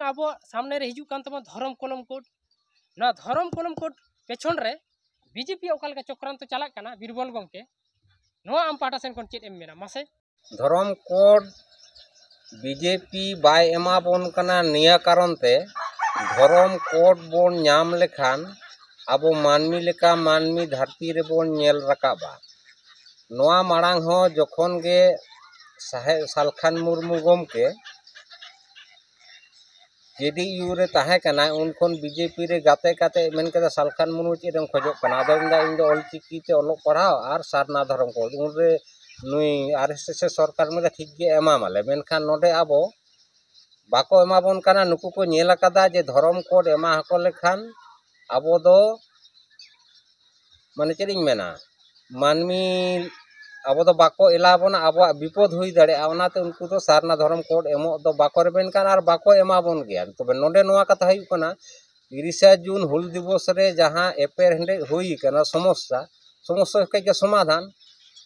अब सामने रे हिजू कान तमा धर्म कलम कोड ना धर्म कलम कोड पेछन रे बीजेपी ओकाल का चक्रांत चला कना बीरबल गंके नो आम पाटा सेन कोन चेत एम मेना मासे धर्म कोड बीजेपी बाय एमा बोन कना निया कारण ते धर्म कोड बोन नाम लेखान अब मानमी लेका मानमी धरती रे बोन नेल रकाबा नोआ मांग हो जखन गे सालखान मुर्मू गमके जेडीयू रे ताहे कना उनखन बीजेपी रे गाते काते मेन कदा सालखान मुर्मू चेदम खजो कना आदो इन दो ऑलचिकी ते ओलो पढ़ाओ आर सारना धर्म कोड उन रे नुई आरएसएस सरकार में ठीक गे एमा माले मेनखान नोडे आबो बाको एमा बोन कना नुकु को नेला कदा जे धर्म कोड एमा हको लेखान आबो दो माने चेदिन मेना मानमी अब तो बाको एलाबोना अब विपद हुई दाड़े ओनाते उनको तो सारना धर्म कोड एमो दो बाको रेबेन कान आर बाको एमाबोन गया तबे नोडे नोआ कथा हुई कना 30 जून हुल दिवस रे जहां एपेर हेंडे हुई कना समस्या के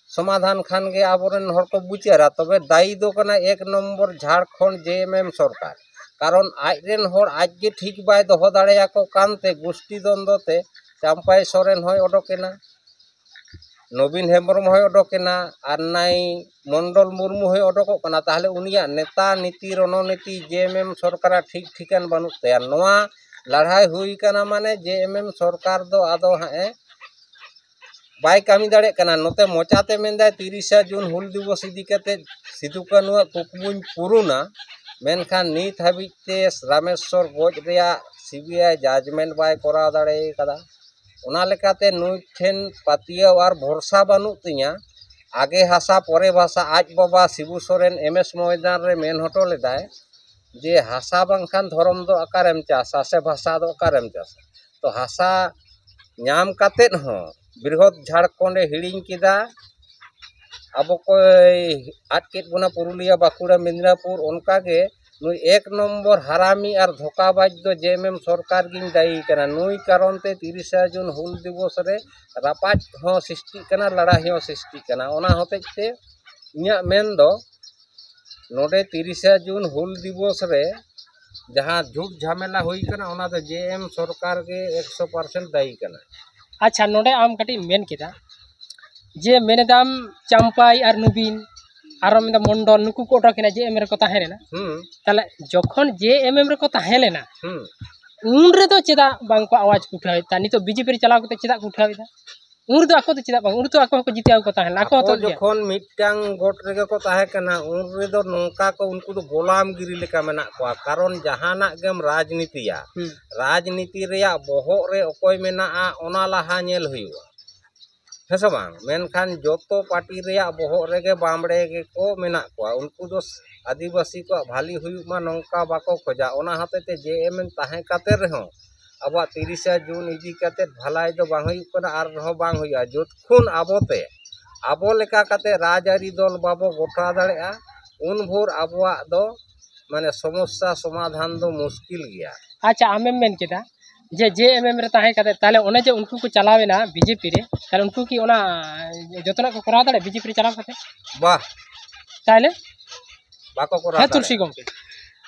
समाधान खान गे आबोरेन हर को बुचारा तबे दायी दो कना 1 नंबर झारखंड जेएमएम सरकार कारण आजरेन हर आज जे ठीक बाय दोहो दाड़ेया को कानते गोष्ठी द्वंद्वते चांपाई सोरेन होय ओडोकेना नवीन हेम्ब्रम होय ओडोकेना आर नाई मंडल मुर्मू होय ओडोको कना ताहले उनिया नेता नीति रणनीति जेएमएम सरकार ठीक ठिकान बानुत तया नोआ लड़ाई हुई कना माने जेएमएम सरकार दो आदो हाए बाय कामी दाड़े कना नोते मोचाते मेंदा 30 जून हुल दिवस इदी कते सिदु कानुआ कुकमुन पुरुना मेनखान नीत हाबिते रामेश्वर गोज रेया सीबीआई जजमेंट बाय करा दाड़े कदा ओना लेकाते नुई ठेन पातिया और भरोसा बानु तिया आगे हासा परे भाषा आज बाबा शिबू सोरेन एमएस मैदान रे मेन हटो लेदाय जे हासा बांखान धर्म दो आकारम चासा से भाषा दो आकारम चासा तो हासा नाम कातेत हो बृहद झारखंड हिड़िंग किदा अब को आटकेत बुना पुरुलिया बाकुड़ा मिदनापुर उनका के नुई 1 नंबर हरामी और धोकाबाज दो जेएमएम सरकार गिन दायी कना नुई कारण ते 30 जून हुल दिवस रे रापाज हो सृष्टि कना लड़ाई हो सृष्टि कना ओना होते ते इया मेन दो नोडे 30 जून हुल दिवस रे जहां झूठ झमेला हुई कना ओना तो जेएम सरकार के 100% दायी कना अच्छा नोडे आम कटी मेन केदा जे मेनेदाम चांपाई और नवीन आरो मेदा मंडल नुकु को ओडोकेना जे एम रे को ताहे रेना ताले जखन जे एम रे को ताहे लेना उन रे तो चेदा बांग को आवाज को उठाइता नितो बीजेपी रे चलाव कते चेदा को उठाइता उन रे तो आको तो चेदा बांग उन तो आको को जितिया को ताहे लाको तो जखन मिटांग गोट रे को ताहे कना उन रे दो नोका को उनको तो गोलाम गिरी लेका मेना को कारण जहाना गेम राजनीति रेया बोहो रे ओकोय मेना आ ओना लाहा नेल हुइवा हेसे बांग मेनखान जोतो पार्टी रेया बोहो रेगे बामड़े के को मेना को उनको दो आदिवासी को भाली हुइमा नोका बाको खोजा ओना हतेते जेएमएम ताहे काते रहो अब 30 जून इदी काते भलाई दो बांग हुइ कना आर रहो बांग हुइया जोतखुन आबोते आबो लेका काते राजआरी दल बाबो गोटा दाड़ेआ उन भोर आबोआ दो माने समस्या समाधान दो मुश्किल गया अच्छा आमेम मेन केदा जे जेएमएम रे ताहे काते ताले ओने जे उनको को चलावेना बीजेपी रे ताले उनको की ओना जतना को करा दाड़े बीजेपी रे चलाव काते वाह ताले बाको करा है तुलसी गमके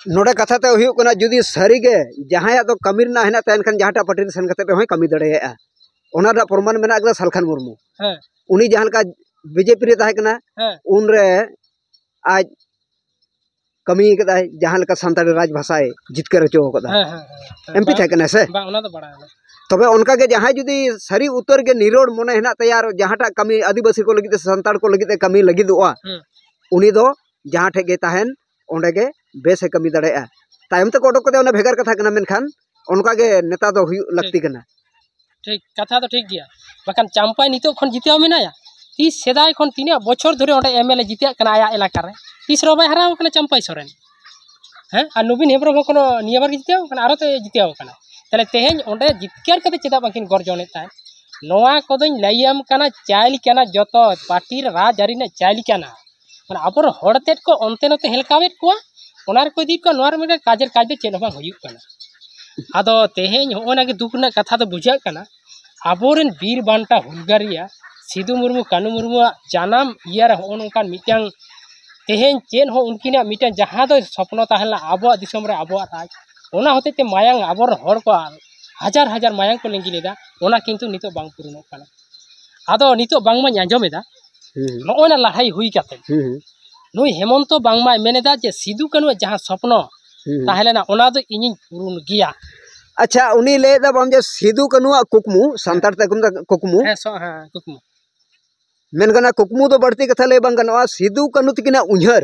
नोडे कथा ते हुई कना जुदी सरीगे जहाया तो कमिर ना हेना तन खान जहाटा पार्टी रे सन कते पे होय कमी दड़ेया ओना दा प्रमाण मेना एकदा सालखान मुर्मू हां उनी जहान का बीजेपी रे ताहे कना उन रे आज कमी कदा जहां लका संताली राज भाषाए जितकर चो कदा एमपी थे कना से बा ओना तो बड़ा तबे उनका के जहां जुदी सरी उत्तर के निरोड़ मने हेना तैयार जहाटा कमी आदिवासी को लगिते संताल को लगिते कमी लगिदोआ उनी दो जहां ठे गे ताहेन ओंडे गे बेस कमी दड़ेया तायम तक ओडक कदे ओना भेगार कथा कना मेनखान उनका के नेता दो हुई लगती कना ठीक कथा तो ठीक गया बकान चांपाई नितो खन जितिया मेनाया तीस सेदाय खन तिनिया बछर धरे ओंडे एमएलए जितिया कना आया इलाका रे तीस रबाय हराव कना चांपाई सोरेन हैं आ नवीन हेब्रम कोन निया बार जितिया कना आरो ते जितिया कना ताले तेहेन ओंडे जितकार कते चेदा बाकिन गर्जने ताय नोआ कोदों लैयाम कना चाइल कना जतो पार्टी राजआरी ने चाइल कना माने आबर हड़तेट को अंते नते हेलकावेट को ओनार को दी को नोर मेरे काजेर काज चेन बांग हुयुक कना आदो तेहेन होना के दुख ना कथा तो बुझा कना आबोरेन बीर बांटा हुलगारिया सिदु मुर्मू कानू मुर्मू जानाम इयार होनकान मिटांग तेहेन चेन हो उनकिना मिटांग जहां दो सपनो ताहला आबो दिसम रे आबो राज ओना होते ते मायांग आबर हर को हजार हजार मायांग को लेंगी लेदा ओना किंतु नितो बांग पुरुनो काना आदो नितो बांग मा आंजमेदा नोना लड़ाई हुई काते नुई हेमंत बांग मा मेनेदा जे सिदु कानु जहां स्वप्न ताहेलेना ओना दो इनिन पुरुन गिया। अच्छा उनी लेदा बम जे सिदु कानु कुकमु संतार ते कुकमु कुकमु मेनगना कुकमु दो बढ़ती कथा ले बांग गनवा सिदु कानु तिकिना उन्हर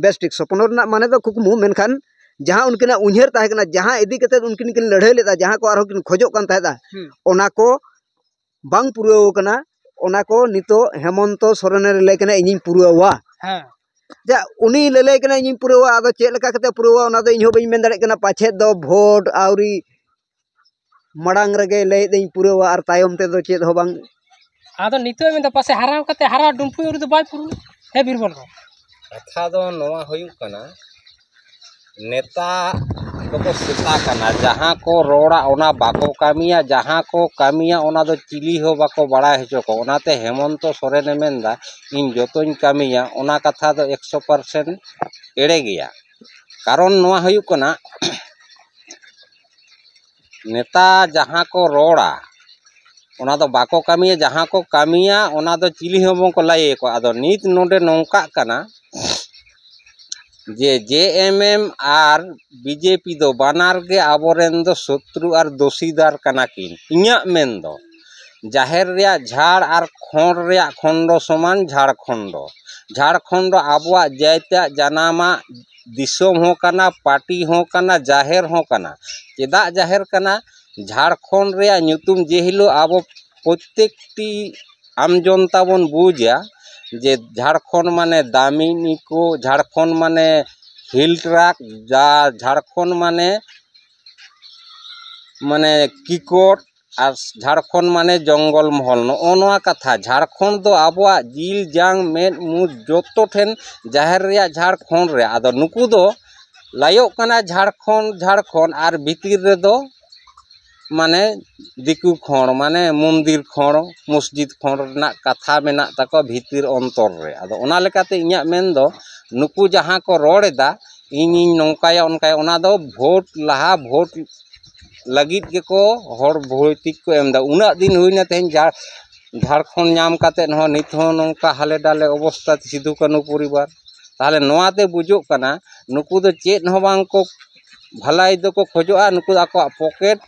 बेस्टिक स्वप्न रना माने दो कुकमु मेनखान जहां उनकिना उन्हर ताहे कना जहां इदी कते उनकिन किन लड़ाई लेदा जहां को आरो किन खोजो कान ताहेदा ओना को बांग पुरुव कना ओना को नितो हेमंत सोरेन ले कना इनिन पुरुवा जा उनी ले कना इनिन पुरुवा आदो चेक लेका कते पुरुवा ओना दो इनहो बई मेन दाड़े कना पाछे दो भोट आउरी मड़ांग रगे ले देई पुरुवा आर तायम ते दो चेक हो बांग आदो नितो में पासे हराव कते हरा डुमपुर दो बाय पुरु हे बीरबल को कथा दो नोआ होयुक कना नेता को सेता कना जहां को रोड़ा ओना बाको कामिया जहां को कामिया ओना दो चिली हो बाको बड़ा हेचो को ओनाते हेमंत सोरेन मेनदा इन जोतोñ कामिया ओना कथा दो 100% एड़े गया कारण नोआ होयुक कना नेता जहां को रोड़ा ओना दो बाको कामिया जहां को कामिया ओना दो चिली हो को लाये को आदो नित नोडे नोंका कना जे जेएमएम आर बीजेपी दो बानार के आबोरेन दो शत्रु आर दोषीदार कना किन इन्या मेन दो जाहेर रिया झाड़ आर खोंड रिया खंडो समान झाड़खंड आबुआ जैता जनामा दिसोम हो कना पार्टी हो कना जाहेर हो कना चेदा जाहेर कना झाड़खंड रिया ᱧᱩᱛᱩᱢ जेहिलो आबो प्रत्येकटी आम जनता बन बुझा जे झाड़खंड माने दामिनी को झाड़खंड माने हिल ट्रैक जा झाड़खंड माने माने किकोट और झाड़खंड माने जंगल महल नोआ कथा झाड़खंड दो आबुआ जिल जांग मेद मु जोतो ठेन जाहेर रिया झाड़खंड रे आदो नुकु दो लायोक कना झाड़खंड आर भीतिर रे दो माने दिकु खोण माने मंदिर खोण मस्जिद खोण रना कथा मेना ताको भीतिर अंतर रे आदो ओना लेकाते इन्या मेन दो नुकु जहां को रोड़ेदा इनी नौकाया उनका ओना दो भोट लहा भोट लगित के को हर भौतिक को एमदा उना दिन हुईना तेन झाड़खंड नाम काते न नित हो नौका हाले डाले अवस्था सिधु कानु परिवार ताहले नोआते बुझुक कना नुकु दो चेत हो बांग को भलाई दो को खोजोआ नुकु आको पॉकेट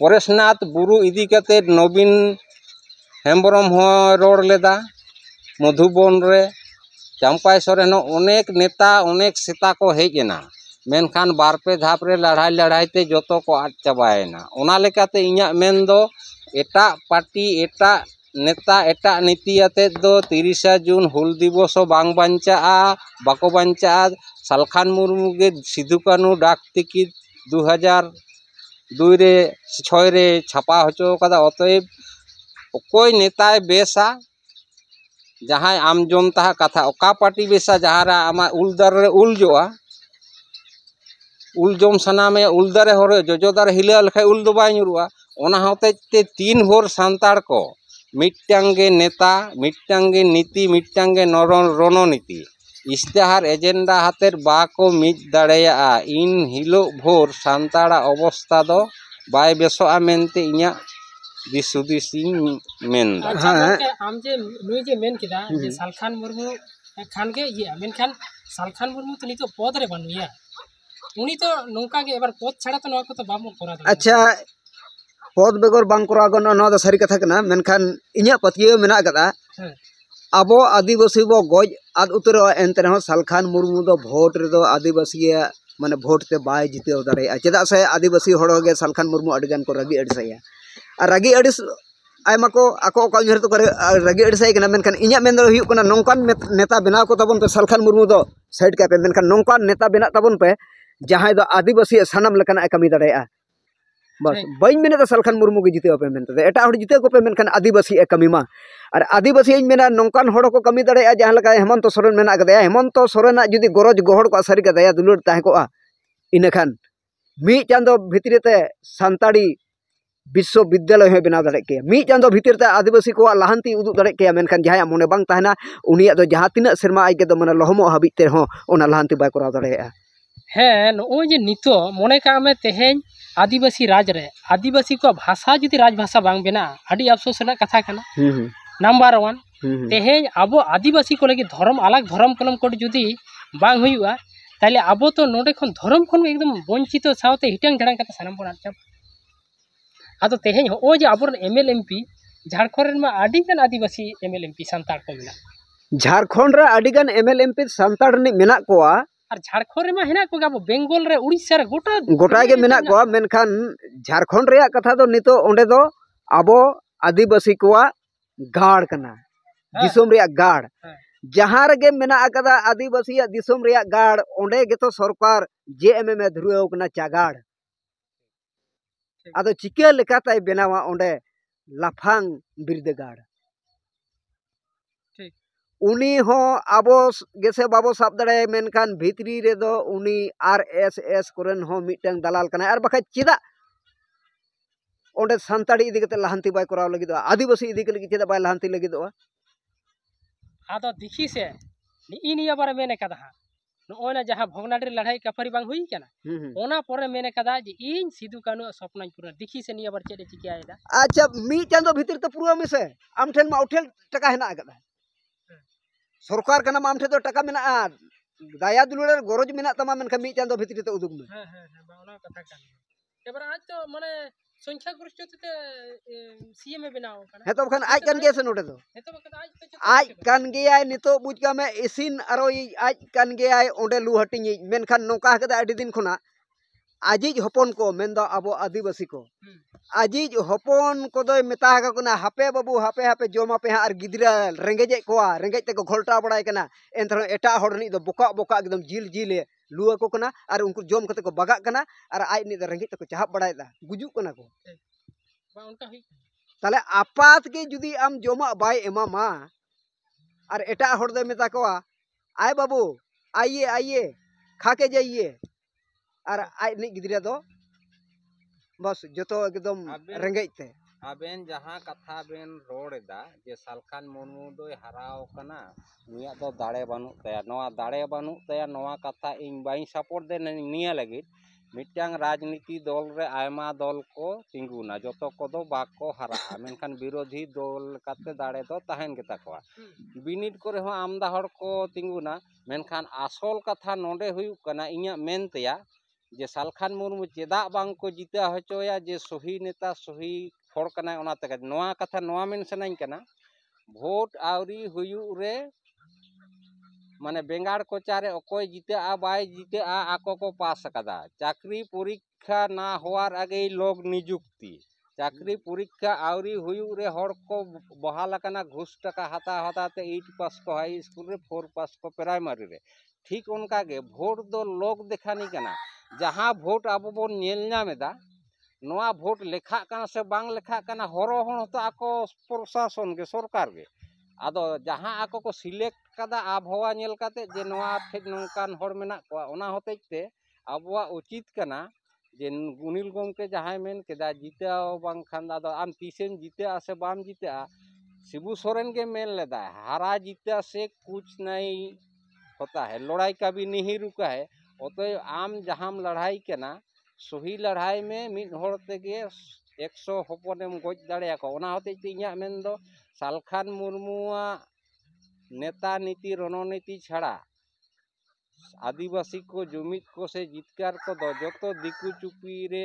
परेशनाथ बुरु इदी कते नवीन हेम्ब्रम हो रोड लेदा मधुबन रे चंपाई सोरेन अनेक नेता अनेक सेता को हेजना मेनखान बारपे धाप रे लड़ाई ते जोतो को आट चाबायना ओना लेकाते इन्या मेन दो एटा पार्टी एटा नेता एटा नीति आते दो 30 जून हुल दिवस बांग बांचा बाको बांचा सालखान मुर्मू गे सिधु कानु डाक टिकिट 2002 रे 6 रे छापा होचो कदा अतएव कोई नेताय बेसा जहां आम जनता कथा ओका पार्टी बेसा जहारा आमा उलदार रे उलजोआ उल जम सना में उलदारे हरे जोजोदार हिला लखाय उल दो बाय ᱧᱩᱨᱩᱜᱼᱟ ओना होते ते 3 होर सांतार को मिट्टांगे नेता मिट्टांगे नीति मिट्टांगे रणनीति इस्तेहार एजेंडा हातेर बाको मिट दाड़ेया इन हिलो भोर सांताड़ा अवस्था दो बाय बेसोआ मेनते इन्या दिसुदिसिन मेनदा आम जे नुई जे मेन किदा जे सालखान मुर्मू खान के ये मेनखान सालखान मुर्मू तो नितो पद रे बनुया उनी तो नौका के एबार पद छाड़ा तो नवा को तो बामो करा दो अच्छा पद बेगर बांग करा गन न द सारी कथा कना मेनखान इन्या पतियो मेना गदा आबो आदिवासी बो गज आद उतर एनते रहो सालखान मुर्मू दो भोट रे दो आदिवासी माने भोट ते बाय जितेव दाड़े चेदा से आदिवासी होड़ गे सालखान मुर्मू अडगान को रगी अडसया और रगी अडिस आयमा को आको का उन्हर तो करे रगी अडसय कना मेनखान इन्या मेन दो हुयु कना नौकान नेता बनाव को तबन पे सालखान मुर्मू दो साइड का पे मेनखान नौकान नेता बना तबन पे जहां दो आदिवासी सानम लेकना कमी दाड़ेया बस बई मेने तो सालखान मुर्मू के जिते पे मेनते एटा हड़ जिते को पे मेनखान आदिवासी कमी मा और आदिवासी मेना नौकान हड़ को कमी दाड़ेया जहां लका हेमंत सोरेन मेना गदया हेमंत सोरेना जुदी गरज गोहड़ को सारी का दया दुलुर ताहे को इनखान मी चांदो भितरीते सांताड़ी विश्वविद्यालय हो बना दाड़े के मी चांदो भितर आदिवासी को लाहांती उदुग दाड़े के मेनखान जहां मने बांग ताहना उनिया दो जहां तिना सेरमा आइ के दो माने लहमो हाबिते हो ओना लाहांती बाय कराव दाड़ेया ᱦᱮᱸ ᱱᱚᱜᱼᱚᱭ ᱡᱮ ᱱᱤᱛᱚᱜ ᱢᱚᱱᱮ ᱠᱟᱜ ᱢᱮ ᱛᱮᱦᱮᱧ ᱟᱹᱫᱤᱵᱟᱹᱥᱤ ᱨᱟᱡᱽ ᱨᱮ ᱟᱹᱫᱤᱵᱟᱹᱥᱤ ᱠᱚᱣᱟᱜ ᱵᱷᱟषᱟ ᱡᱩᱫᱤ ᱨᱟᱡᱽ ᱵᱷᱟषᱟ ᱵᱟᱝ ᱵᱮᱱᱟᱜᱼᱟ ᱟᱹᱰᱤ ᱟᱯᱥᱳᱥ ᱨᱮᱱᱟᱜ ᱠᱟᱛᱷᱟ ᱠᱟᱱᱟ। ᱱᱟম্ᱵᱟᱨ 1 तेहेज अब आदिवासी को लगे धर्म अलग धर्म कलम कोड जुदी बांग हुआ ताले अब तो नोडे खन धर्म खन एकदम वंचित सावते हिटंग झड़ांग कते सनम बन आचम आदो तेहेज हो जे अब एमएल एमपी झारखंड में आदिगन आदिवासी एमएल एमपी संताड़ को मिला झारखंड रे आदिगन एमएल एमपी संताड़ नि मेना कोआ और झारखंड रे मा हेना को अब बेंगल रे उड़ीसा रे गोटा गोटा गे मेना कोआ मेनखान झारखंड रे कथा दो नितो ओंडे दो अब आदिवासी कोआ गाड़ कना दिसोम रे गाड़ जहाँ रे मेना अकदा आदिवासी दिसोम रे गाड़ ओंडे गे तो सरकार जेएमएम धुरुव कना चागाड़ आदो चिके लेकाताय बेनावा ओंडे लाफांग बिरदेगाड़ उनी हो आबो गेसे बाबो साब दड़े मेनखान भितरी रे दो उनी आरएसएस कोरेन हो मिटंग दलाल कना आर बखा चिदा ओंडे संताड़ी इदी कते लहांती बाय कराव लगिदो आदिवासी इदी के लगी चिदा बाय लहांती लगिदो आदो दिखी से नी निया बारे मेने कदा नोना जहां भोगनाडी लड़ाई कफरी बांग हुई केना ओना परे मेने कदा जे इन सिदु कानु सपना पूरा दिखी से निया बार चेडे चिकियायदा अच्छा मी चांदो भीतर तो पूरा मिसे आम ठेन मा उठेल टका हेना अगदा सरकार कना आम ठे तो टका मेना दाया दुलुरे गरज मेना तमा मेनखा मी चांदो भीतर तो उदुग में बावना कथा कान एबार आज तो माने संख्या गरिष्ठते सीएम बनाओ कना हे तो बखन आज कान गे से नोटे तो हे तो बखन आज कान गे आय नितो बुझका में इसिन आरो आज कान गे आय ओंडे लु हटिनी मेनखान नोका कदा अडी दिन खुना आजिज हपन को मेंदो अबो आदिवासी को आजिज हपन को दो मेता कना हापे बाबू हापे हापे जोमा पे आर गिदरा रेंगेजे कोआ रेंगेज ते को घोलटा बड़ाय कना एनथरो एटा हड़नी दो बोका बोका एकदम जिल जिले लुआ को कना आर उनको जोम कते को बगा कना आर आज नि रेंगेज ते को चाहब बड़ाय दा गुजु कना को बा उनका हुई ताले आपात के जुदी आम जोमा बाय एमा मा आर एटा हड़ दे मेता कोआ आय बाबू आइए आइए खा के जाइए और आज नि गिदरा दो बस जतो एकदम रेंगेजते आबेन जहाँ कथा बेन रोड़ा जे सालखान मुर्मू दो हराव कना निया दो दाड़े बानु तया नवा दाड़े बानु तया नवा कथा इन बाई सपोर्ट दे निया लगी मिटांग राजनीति दल रे आयमा दल को तिंगुना जतो को बाको हरा मेनखान विरोधी दल काते दाड़े दो तहन गेता को बिनिट करे हो आमदा हड़ को तिंगुना मेनखान आसल कथा नोडे हुयु कना इया मेन तया जे सालखान मुर्मू चेदा बांग को जीता हचोया जे सही नेता सही हड़ कना ओना तक नवा कथा नवा मेन सनाइन कना भोट आवरी हुयु रे माने बेंगाड़ कोचारे अकोय जीते आ बाय जीते आको को पास कदा चाकरी परीक्षा ना होवार आगे लोग नियुक्ति चाकरी परीक्षा आवरी हुयु रे हड़ को बहाल कना घुस टका हता हताते 8 पास को हाई स्कूल रे 4 पास को प्राइमरी रे ठीक उनका के भोट दो लोग देखानी कना जहाँ भोट अब बन नेल नामेदा नवा भोट लेखा कना से बांग लेखा कना हरो हण तो आको प्रशासन के सरकार के आदो जहाँ आको को सिलेक्ट कदा आबहावा नेल काते जे नवा ठेक नोंकान हड़ मेना को ओना होतेते आबवा उचित कना जे गुनिल गोमके जहाँ मेन केदा जीता बांग खान आदो आम तीसेन जीते से बाम जीते शिबू सोरेन के मेन लेदा हारा जीता से कुछ नहीं होता है लड़ाई का भी नहीं रुका है अतएव आम जहाँ लड़ाई केना सही लड़ाई में मिद हड़ तेगे 100 हपनेम गज दाड़े को ओना होते इᱧᱟᱜ मेन दो सालखान मुर्मुआ नेता नीति रणनीति छाड़ा आदिवासी को जुमित को से जितकार को दो जतो दिकु चुपी रे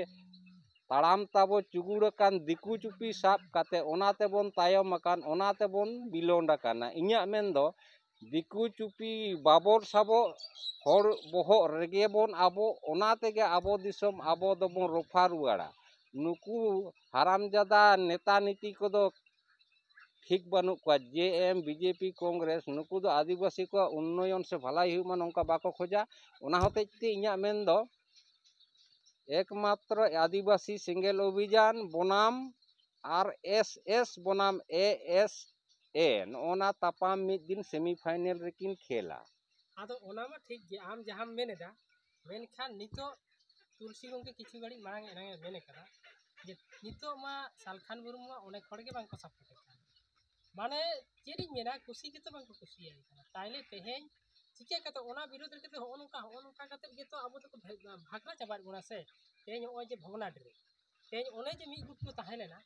ताड़ाम ताबो चुगुड़कान दिकु चुपी साब काते ओनाते बोन तायम अकान ओनाते बोन बिलोंड अकाना इᱧाᱜ मेन दो दिकु चुपी बाबर साबो हर बोहो रेगे बोन आबो ओनाते के आबो दिसम आबो दबो रफा रुआड़ा नुकु हरामजादा नेता नीति को दो ठीक बानु को जेएम बीजेपी कांग्रेस नुकु दो आदिवासी को उन्नयन से भलाई हुई मन उनका बाको खोजा ओना होते इᱧाᱜ मेन दो एकमात्र आदिवासी सिंगल अभियान बनाम आरएसएस बनाम एएसए नोना तापाम मिद दिन सेमीफाइनल रेकिन खेला आदो ओना मा ठीक जे आम जहां मेनेदा मेनखान नितो तुलसी गंगे किछु गाड़ी मांग एना मेने करा जे नितो मा सालखान मुर्मू ओने खड़गे बांग को सपोर्ट माने चेरी मेना खुशी के तो बांग को खुशी है ताइले तेहें चिका कते ओना विरोध रे कते होनका कते गे तो आबो तो भागना चाबार बोना से तेज ओय जे भगनाट रे तेज ओने जे मी गुट को ताहेलेना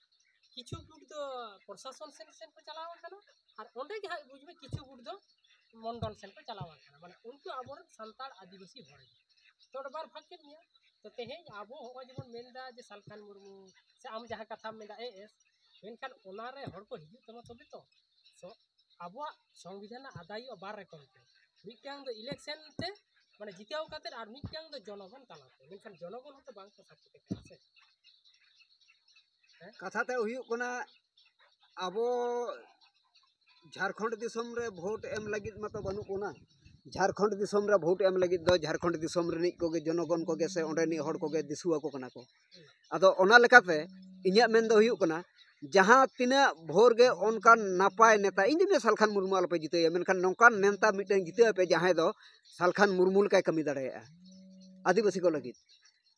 किछु गुट दो प्रशासन सेन को चलावा kana আর ओंडे गे हाय बुझबे किछु गुट दो मंडल सेन को चलावा kana माने उनको आबो संताल आदिवासी हर तो बार भाग के निया तो तेज आबो हो जेमन मेनदा जे सालखान मुर्मू से आम जहां कथा मेनदा एस मेनखान ओना रे हर को हिजु तमा तबे तो सो आबो संविधान आदाय बार रकम ते मिटांग दो इलेक्शन ते माने जिताव खातिर और मिटांग दो जनगण तालाते मेनखान जनगण होते बांग को साथे करा से कथा ते हुयुग कना आबो झारखंड दिसम रे भोट एम लगित मतो बनु कोना झारखंड दिसम रे भोट एम लगित दो झारखंड दिसम रनिक कोगे जनगण कोगे से ओंडेनी हड़ कोगे दिसुआ को कना को आदो ओना लेकाते इन्या मेन दो हुयुग कना जहाँ तीना भोर गे उनका नापाय नेता इन दिन सालखान मुर्मू आलपे जिते मेनखान नौकान नेता मिटन जिते पे जहाँ दो सालखान मुर्मू का कमी दाड़ेया आदिवासी को लगित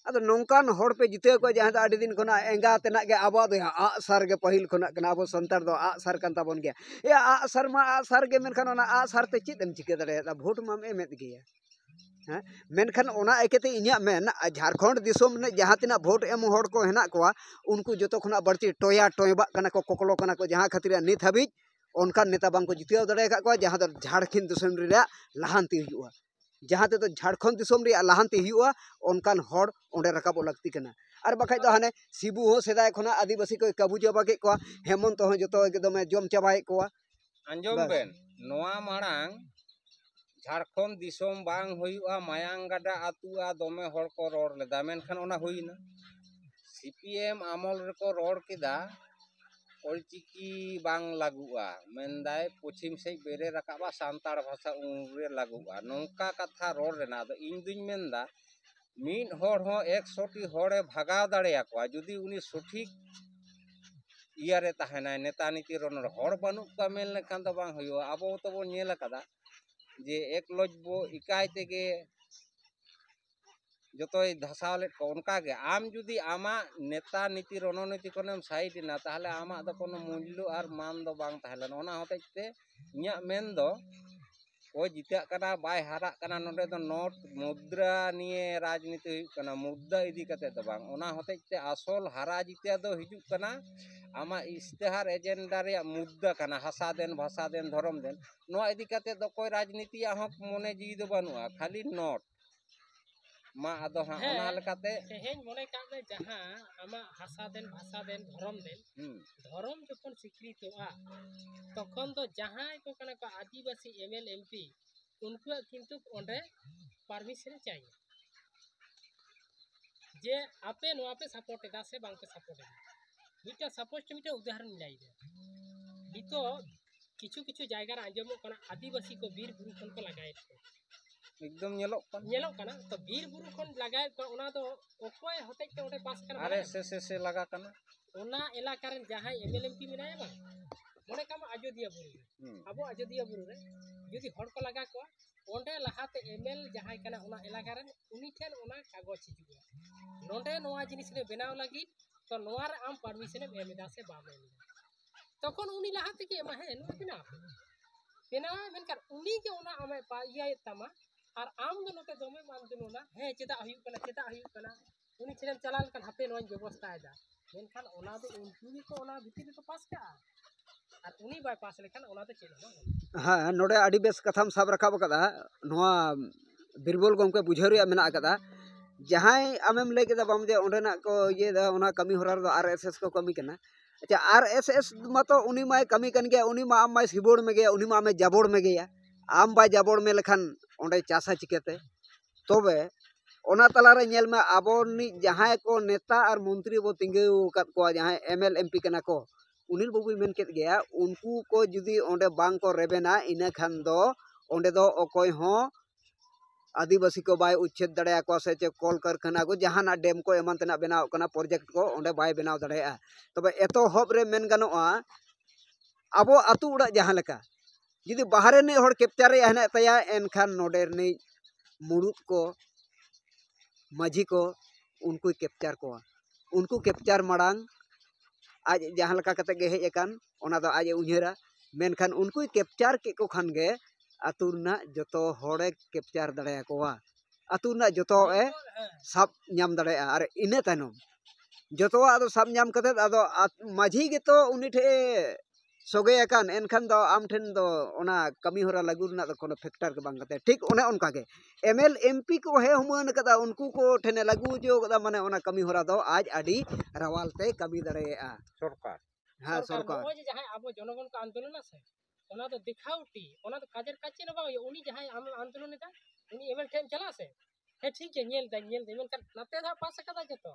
अद नौकान हड़ पे जिते को जहाँ आदि दिन खना एंगा तेना गे आबो दो आ सार गे पहिल खना कना आबो संतार दो आ सार कान ताबन गे ए आ सार गे मेनखान ओना आ सार ते चित एम चिके दाड़ेया भोट माम एमेत गेया हाँ मेनखान ओना एकेते इन्या मेन झारखंड दिसोम ने जहाँ तना भोट एम हड़ को हेना कोआ उनको जो खुना बढ़ती टोया टोयबा कना को कोकलो कना को जहाँ खातिर नित हाबी उनका नेता बांग को जितिया दाड़े का को जहाँ दो झारखंड दिसोम रे लाहांती हुआ जहाँ ते तो झारखंड दिसोम रे लाहांती हुआ उनकान हड़ ओंडे रकाब लगती कना और बखाय दो हाने शिबू हो सेदाय खना आदिवासी को काबू चाबा के को हेमंत हो जतो एकदम जम चाबाय को आंजम बेन नोआ मांग झारखंड दिसोम बांग हुआ मायांग गाडा आतुआ दमे हड़ को रोड लेदा मेनखान ओना हुईना सीपीएम आमल रे को रोड केदा ओलचिकी बांग लागुआ मेनदाय पश्चिम से बेरे रकाबा सांताड़ भाषा उनरे लागुआ नौका कथा रोड रेना दो इन दुई मेनदा मीन हड़ हो 100टी हड़े भागाव दाड़ेया को जुदी उनी सठिक इयारे ताहेना नेता नीति रन हड़ बानु का मेन लेखान दो बांग हुआ आबो तो बो नेल कदा जे एक लज बो इकाय तेगे जतोय धसावले को उनका गे आम जुदी आमा नेता नीति रणनीति कोनेम साइड ना ताहले आमा दो कोनो मूल्य और मान दो बांग ताहलन ओना होतेते इया मेन दो ओ जिता कना बाय हारा कना नोडे दो नोट मुद्रा निये राजनीति हुई कना मुद्दा इदी कते दो बांग ओना होतेते आसल हारा जिता दो हिजु कना आमा इस्तेहार एजेंडा रे मुद्दा कना हासा देन भाषा देन धर्म देन नो इदी कते दो कोई राजनीति हक मने जी दो बनुआ खाली नोट मा आदो हा ओना लेकाते तेहेन मने कामे जहां आमा हासा देन भाषा देन धर्म जखन स्वीकृतोआ तखन तो जहां को कना को आदिवासी एमएल एमपी उनको किंतु ओंडे परमिशन चाहिए जे आपे नो आपे सपोर्ट एदा से बांग पे सपोर्ट एदा मिटा सपोज मिटा उदाहरण लाई दे बितो किछु किछु जायगा रे आंजमो कना आदिवासी को वीर गुरु खन को लगाए एकदम ñelok kana तो वीर गुरु खन लगाए को ओना तो ओकोय होते के ओटे पास कर अरे से लगा कना ओना इलाका रे जहां एमएलएमपी मिनाय बा मने काम अयोध्या बुरु अबो अयोध्या बुरु रे यदि हड़ को लगा को ओंडे लहाते एमएल जहां kana ओना इलाका रे उनी ठेन ओना कागज हिजुआ नोंडे नोआ जिनिस रे बनाव लगी तो नोआ रे आम परमिशन एमेदा से बामे तखन उनी लहाते के एमा हे नो बिना मेनकार उनी के ओना आमे पाइया तमा और आम दो नोते दमे मान दो ना हे चेदा हुयु कना उनी चेन चलाल कन हापे नोन व्यवस्था दा मेनखान ओना दो उनकी को ओना भिति तो पास का और उनी बाय पास लेखान ओना तो चेन हाँ नोडे आडी बेस कथाम साब रखाब कदा नोआ बिरबल गमके बुझारिया मेना कदा जहां आमेम ले केदा बाम जे ओंडेना को ये दा ओना कमी होरार दो आरएसएस को कमी कना अच्छा आरएसएस मतो उनी माय कमी कन गया उनी मा आम माय सिबोड़ में गया उनी मा आमे जाबोड़ में गया आम बाय जाबोड़ में लेखान ओंडे चासा चिकेते तबे ओना तलारे नेल में आबोनी जहां को नेता और मंत्री बो तिंगे कत को जहां एमएल एमपी कना को उनिल बाबू मेन केत गया उनको को जुदी ओंडे बांग को रेबेना इना खान दो ओंडे दो ओकोय हो आदिवासी को बाय उच्छेद दड़या को से चे कॉल कारखाना को जहां डेम को एमान तना बनाव कना प्रोजेक्ट को ओंडे बाय बनाव दड़या तबे एतो हब रे मेन गनोआ आबो आतु उड़ा जहां लेका जुदी बाहरे ने हड़ कैप्चर हेना तया एनखान नोडेर ने मुरुद को माझी को उनको कैप्चर को उनको कैप्चर मांग आज जहां लेका कते गे हेज एकान ओना दो आज उन्हेरा मेनखान उनको कैप्चर के को खान गे ᱟᱹᱛᱩ ᱨᱮᱱᱟᱜ ᱡᱚᱛᱚ ᱦᱚᱲᱮ ᱠᱮᱯᱪᱟᱨ ᱫᱟᱲᱮᱭᱟᱠᱚᱣᱟ ᱟᱹᱛᱩ ᱨᱮᱱᱟᱜ ᱡᱚᱛᱚ ᱥᱟᱵ ᱧᱟᱢ ᱫᱟᱲᱮᱭᱟᱜᱼᱟ ᱟᱨ ᱤᱱᱟᱹ ᱛᱟᱭᱱᱚᱢ ᱡᱚᱛᱚᱣᱟᱜ ᱟᱫᱚ ᱥᱟᱵ ᱧᱟᱢ ᱠᱟᱛᱮᱫ ᱟᱫᱚ ᱢᱟᱹᱡᱷᱤ ᱜᱮᱛᱚ ᱩᱱᱤ ᱴᱷᱮᱡ ᱥᱚᱜᱮ ᱟᱠᱟᱱ ᱮᱱᱠᱷᱟᱱ ᱫᱚ ᱟᱢ ᱴᱷᱮᱱ ᱫᱚ ᱚᱱᱟ ᱠᱟᱹᱢᱤ ᱦᱚᱨᱟ ᱞᱟᱹᱜᱩ ᱨᱮᱱᱟᱜ ᱫᱚ ᱠᱳᱱᱳ ᱯᱷᱮᱠᱴᱟᱨ ᱜᱮ ᱵᱟᱝ ᱠᱟᱛᱮ ᱴᱷᱤᱠ ᱚᱱᱮ ᱚᱱᱠᱟ ᱜᱮ ML MP ᱠᱚ ᱦᱮ ᱦᱩᱢᱟᱹᱱ ᱠᱟᱫᱟ ᱩᱱᱠᱩ ᱠᱚ ᱴᱷᱮᱱᱮ ᱞᱟᱹᱜᱩ ᱦᱚᱪᱚ ᱠᱟᱫᱟ ᱢᱟᱱᱮ ᱚᱱᱟ ᱠᱟᱹᱢᱤ ᱦᱚᱨᱟ ᱫᱚ ᱟᱡ ᱟᱹᱰᱤ ᱨᱟᱣᱟᱞ ᱛᱮ ᱠᱟᱹᱢᱤ ᱫᱟᱲᱮᱭᱟᱜᱼᱟ সরকার ᱦᱮᱸ ᱥᱚᱨᱠᱟর ᱱᱚᱜᱼᱚᱭ ᱡᱮ ᱡᱟᱦᱟᱸᱭ ᱟᱵᱚ ᱡᱚᱱᱚᱜᱚᱱ ᱠᱚ ᱟᱱᱫᱳᱞᱚᱱᱟ ᱥᱮ ᱚᱱᱟ ᱫᱚ ᱫᱮᱠᱷᱟᱣᱴᱤ ᱚᱱᱟ ᱫᱚ ᱠᱟᱡᱮᱨ ᱠᱟᱡ ᱪᱮᱫ ᱦᱚᱸ ᱵᱟᱝ ᱦᱩᱭᱩᱜᱼᱟ ᱩᱱᱤ ᱡᱟᱦᱟᱸᱭ ᱟᱢ ᱟᱱᱫᱳᱞᱚᱱ ᱮᱫᱟ ᱩᱱᱤ ML ᱴᱷᱮᱱ ᱪᱟᱞᱟᱜ ᱥᱮ ᱦᱮᱸ ᱴᱷᱤᱠ ᱜᱮᱭᱟ ᱧᱮᱞ ᱫᱟᱹᱧ ᱢᱮᱱᱠᱷᱟन ᱱᱟᱛᱮ ᱫᱚ ᱯᱟᱥ ᱟᱠᱟᱫᱟ ᱡᱚᱛᱚ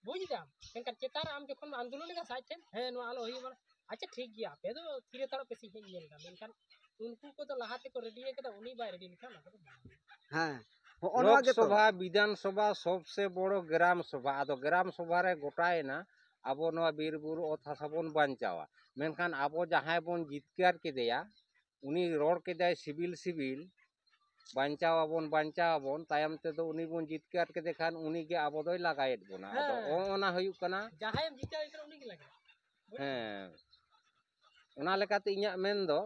बुझ दाम मेनखान चेतान रे आम जखन आंदोलन लेगा साइड ठेन हे नो आलो हुई माने अच्छा ठीक गया पे दो धीरे तार पे सीखे येल दा मेनखान उनको को तो लहाते को रेडी है उनी बाय रेडी लिखा ना हाँ लोकसभा विधानसभा सबसे बड़ो ग्राम सभा आदो ग्राम सभा रे गोटायना आबो नवा बीर बुरु ओत हासा बोन बांचावा मेनखान आबो जहां बोन जितकार केदेया उनी रोड केदाय सिविल बांचावाबोन तायम ते दो उनी बोन जितकार केदे खान उनी के आबो दोय लगायत बोना आदो ओना हुयुक कना जहां जिता इतर उनी के लगा ᱦᱮᱸ ᱚᱱᱟ ᱞᱮᱠᱟᱛᱮ ᱤᱧᱟᱹᱜ ᱢᱮᱱ ᱫᱚ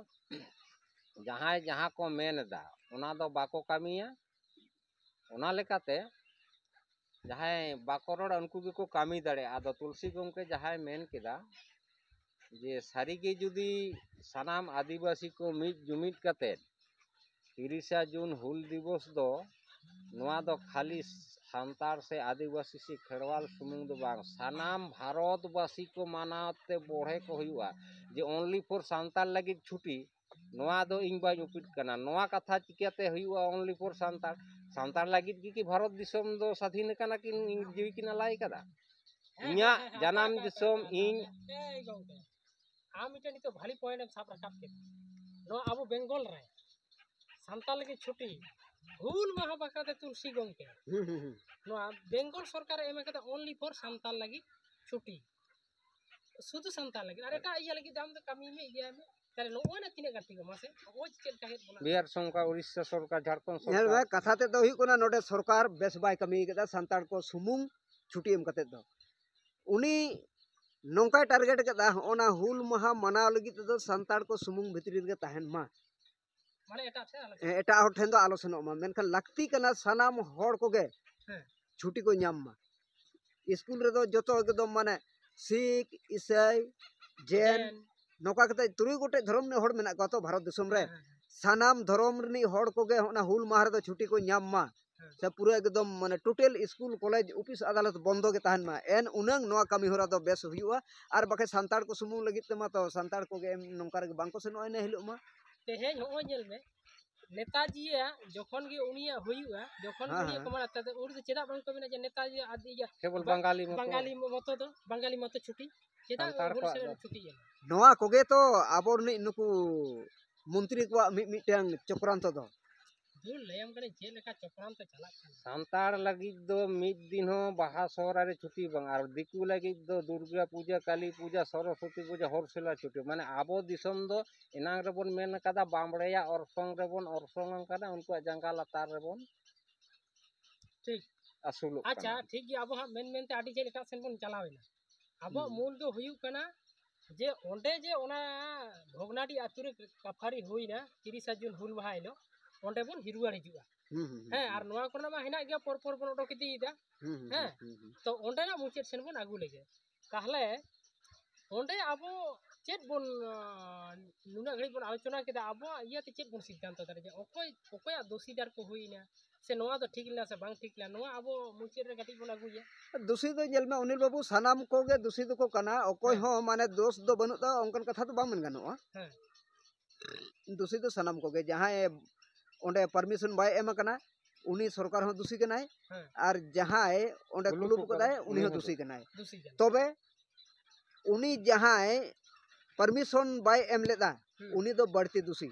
ᱡᱟᱦᱟᱸᱭ ᱡᱟᱦᱟᱸ ᱠᱚ ᱢᱮᱱ ᱮᱫᱟ ᱚᱱᱟ ᱫᱚ ᱵᱟᱠᱚ ᱠᱟᱹᱢᱤᱭᱟ ᱚᱱᱟ ᱞᱮᱠᱟᱛᱮ ᱡᱟᱦᱟᱸᱭ ᱵᱟᱠᱚ ᱨᱚᱲᱟ ᱩᱱᱠᱩ ᱜᱮᱠᱚ ᱠᱟᱹᱢᱤ ᱫᱟᱲᱮᱭᱟᱜᱼᱟ ᱟᱫᱚ ᱛᱩᱞᱥᱤ ᱜᱚᱢᱠᱮ ᱡᱟᱦᱟᱸᱭ ᱢᱮᱱ ᱠᱮᱫᱟ ᱡᱮ ᱥᱟᱹᱨᱤᱜᱮ ᱡᱩᱫᱤ ᱥᱟᱱᱟᱢ ᱟᱹᱫᱤᱵᱟᱹᱥᱤ ᱠᱚ ᱢᱤᱫ ᱡᱩᱢᱤᱫ ᱠᱟᱛᱮᱫ 30 जून हुल दिवस दो नवा दो खाली सान्तार से आदिवासी से खेड़वाल सुमुंग दो बांग सानाम भारतवासी को मानाते बढ़े को हुआ जे ओनली फॉर सान्तार लगी छुट्टी नवा दो इन बाय उपिट कना नवा कथा चिकाते हुआ ओनली फॉर सान्तार सान्तार लगी की भारत दिसम दो स्वाधीन कना कि जीवी किना लाई कदा इया जनाम दिसम इन आम इटा नितो भाली पॉइंट साफ रखाब के नो आबो बेंगल रे सान्ताल के छुट्टी हुल महा बाकाते तुलसी गंके नो बेंगल सरकार एम कदा ओनली फॉर सान्ताल लगी छुट्टी शुद्ध सान्ताल लगी अरे का इया लगी दाम तो कमी में इया में तारे नो ओना तिने गति को मासे ओ चेल का हेत बोला बिहार सरकार उड़ीसा सरकार झारखंड नेल सरकार कथा ते दो हुई कोना नोडे सरकार बेस बाय कमी कदा संताड़ को सुमुंग छुट्टी एम कते दो उनी नौका टारगेट कदा ओना हुल महा मनाव लगी तो संताड़ को सुमुंग भितरी गे तहन मा माने एटा हर ठेन दो आलोचना मा मेनखान लाक्ति कना सनाम हर को गे छुट्टी को नाम मा स्कूल रे दो जतो एकदम माने सिख ईसाई जैन नौका कते तुरुई गोटे धर्म ने हर मेना गतो भारत दिसम रे सनाम धर्म रनी हर को गे ओना हुल माह रे दो छुट्टी को नाम मा से पूरा एकदम माने टोटल स्कूल कॉलेज ऑफिस अदालत बंद गे तहन मा एन उनंग नवा कमी होरा दो बेस हुआ और बाके संताड़ को सुमुंग लगी ते मा तो संताड़ को गे नौका रे बांको से नय ने हिलो मा तेहे हो जेल में नेताजी जखन गे उनिया हुआ जखन उनिया को मानता तो उर चेदा बंग को बिना जे नेताजी आदि केवल बंगाली मतो छुट्टी चेदा हुल से छुट्टी नवा कोगे तो आबोर नि नुकु मंत्री को मिटन चक्रांत दो दुल लेम कने जे लेका चक्रांत चला सान्ताड़ लगी दो मिद दिन हो बाहा सोहरा रे छुट्टी बंग और दिकु लगी दो दुर्गा पूजा काली पूजा सरस्वती पूजा होरसेला छुट्टी माने आबो दिसम दो एनांग रे बोन मेन कदा बामड़ेया अरसंग रे बोन अरसंग कदा उनको जंगा लतार रे बोन ठीक असुलो अच्छा ठीक गया अब हम मेन ते आडी जे लेका सेन बोन चलावेना अब मूल दो हुयु कना जे ओंडे जे ओना भोगनाडी आतुरे कफारी हुईना 30 जून हुल माहा इलो ओंडे बोन हिरुआर हिजुआ हैं और नवा कोना मा हेना गया पर बोन ओडो किती दा हैं तो ओंडे ना मुचेट सेन बोन आगु लेगे ताहले ओंडे आबो चेत बोन नुना घड़ी बोन आलोचना केदा आबो इयाते चेत बोन सिद्धांत दारे जे ओकोय दोषीदार को हुईना से नवा तो ठीक ला से बांग ठीक ला नवा आबो मुचेट रे गटी बोन आगुया दोषी दो जेल में अनिल बाबू सनाम को गे दोषी दो को कना ओकोय हो माने दोष दो बनु दा ओंकन कथा तो बांग मन गानोआ हैं दोषी दो सनाम को गे जहां ओंडे परमिशन बाय एम कना उनी सरकार हो दोषी कनाय और जहां ओंडे कुलुप कदाय उनी हो दोषी कनाय तबे उनी जहां परमिशन बाय एम लेदा उनी दो बढ़ती दोषी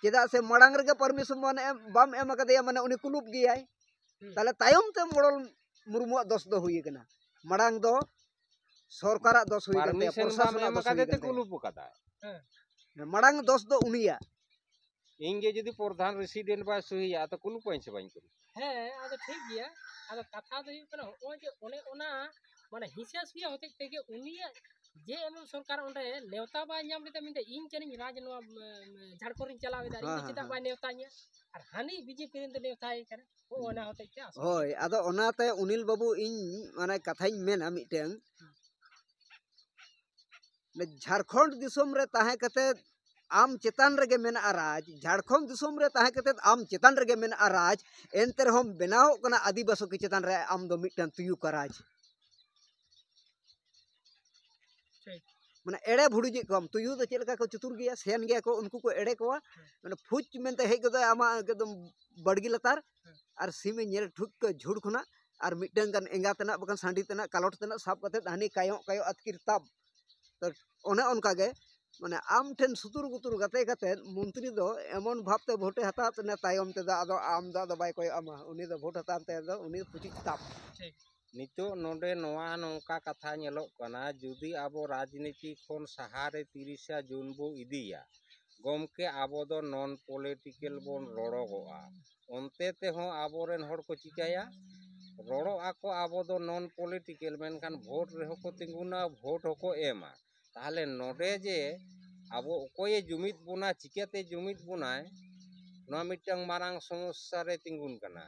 चेदा से मड़ांग रे परमिशन माने बाम एम कदेया माने उनी कुलुप गियाय ताले तायम ते मोड़ल मुर्मुआ दोष दो हुई कना मड़ांग दो सरकारा दोष हुई कते प्रशासन एम कदे ते कुलुप कदा मड़ांग दोष दो उनिया इंगे जदी प्रधान रेसिडेंट बा सहिया तो कुलुप पइन से बाइन करू है आदो ठीक गया आदो कथा दो हुई कना ओ जे ओने ओना माने हिसाब सिया होते तेगे उनिया जे एमएम सरकार ओंडे नेवता बाय नाम लेते मिंदे इन चेनिंग राज नवा झारखंड चलावे दा इन चिता बाय नेवतानिया और हानि बीजेपी रेन नेवताय करे ओ ओना होते क्या होय आदो ओनाते उनिल बाबू इन माने कथाई मेना मिटें झारखंड दिसोम रे ताहे कते आम चेतान रेगे मेना राज झारखंड दिसोम रे ताहे कते आम चेतान रेगे मेना राज एनते हम बनाव कना आदिवासी के चेतान रे आम दो मिटन तुयु का राज माने एड़े भुड़ुजे को तुयु दो चेलका को चतुर गया सेन गया को उनको को एड़े को माने फुच मेनते हेज गदो आमा एकदम बड़गी लतार और सीमे नेल ठुक को झुड़ खुना और मिटन गन एंगा तना बकन सांडी तना कालोट तना साब कते हानि कायो कायो अतकिर ताब तो ओने उनका गे माने आम ठेन सुतुर गुतुर गते गते मंत्री दो एमन भावते भोटे हता तने तायम ते आदो आम दा बाय कोय आमा उनी दो भोट हता ते दो उनी पुचिक ताब नितो नोडे नोआ नोंका कथा नेलोक कना जुदी आबो राजनीति खन सहारे 30 जून बो इदिया गमके आबो दो नॉन पॉलिटिकल बोन रोड़ोगोआ ओनते ते हो आबोरेन होड़ को चिकाया रोड़ो आको आबो दो नॉन पॉलिटिकल मेनखान भोट रेहो को तिंगुना भोट होको एमा ताहले नोडे जे आबो ओकोये जुमित बोना चिकाते जुमित बोनाय नोआ मिटंग मारांग समस्या रे तिंगुन कना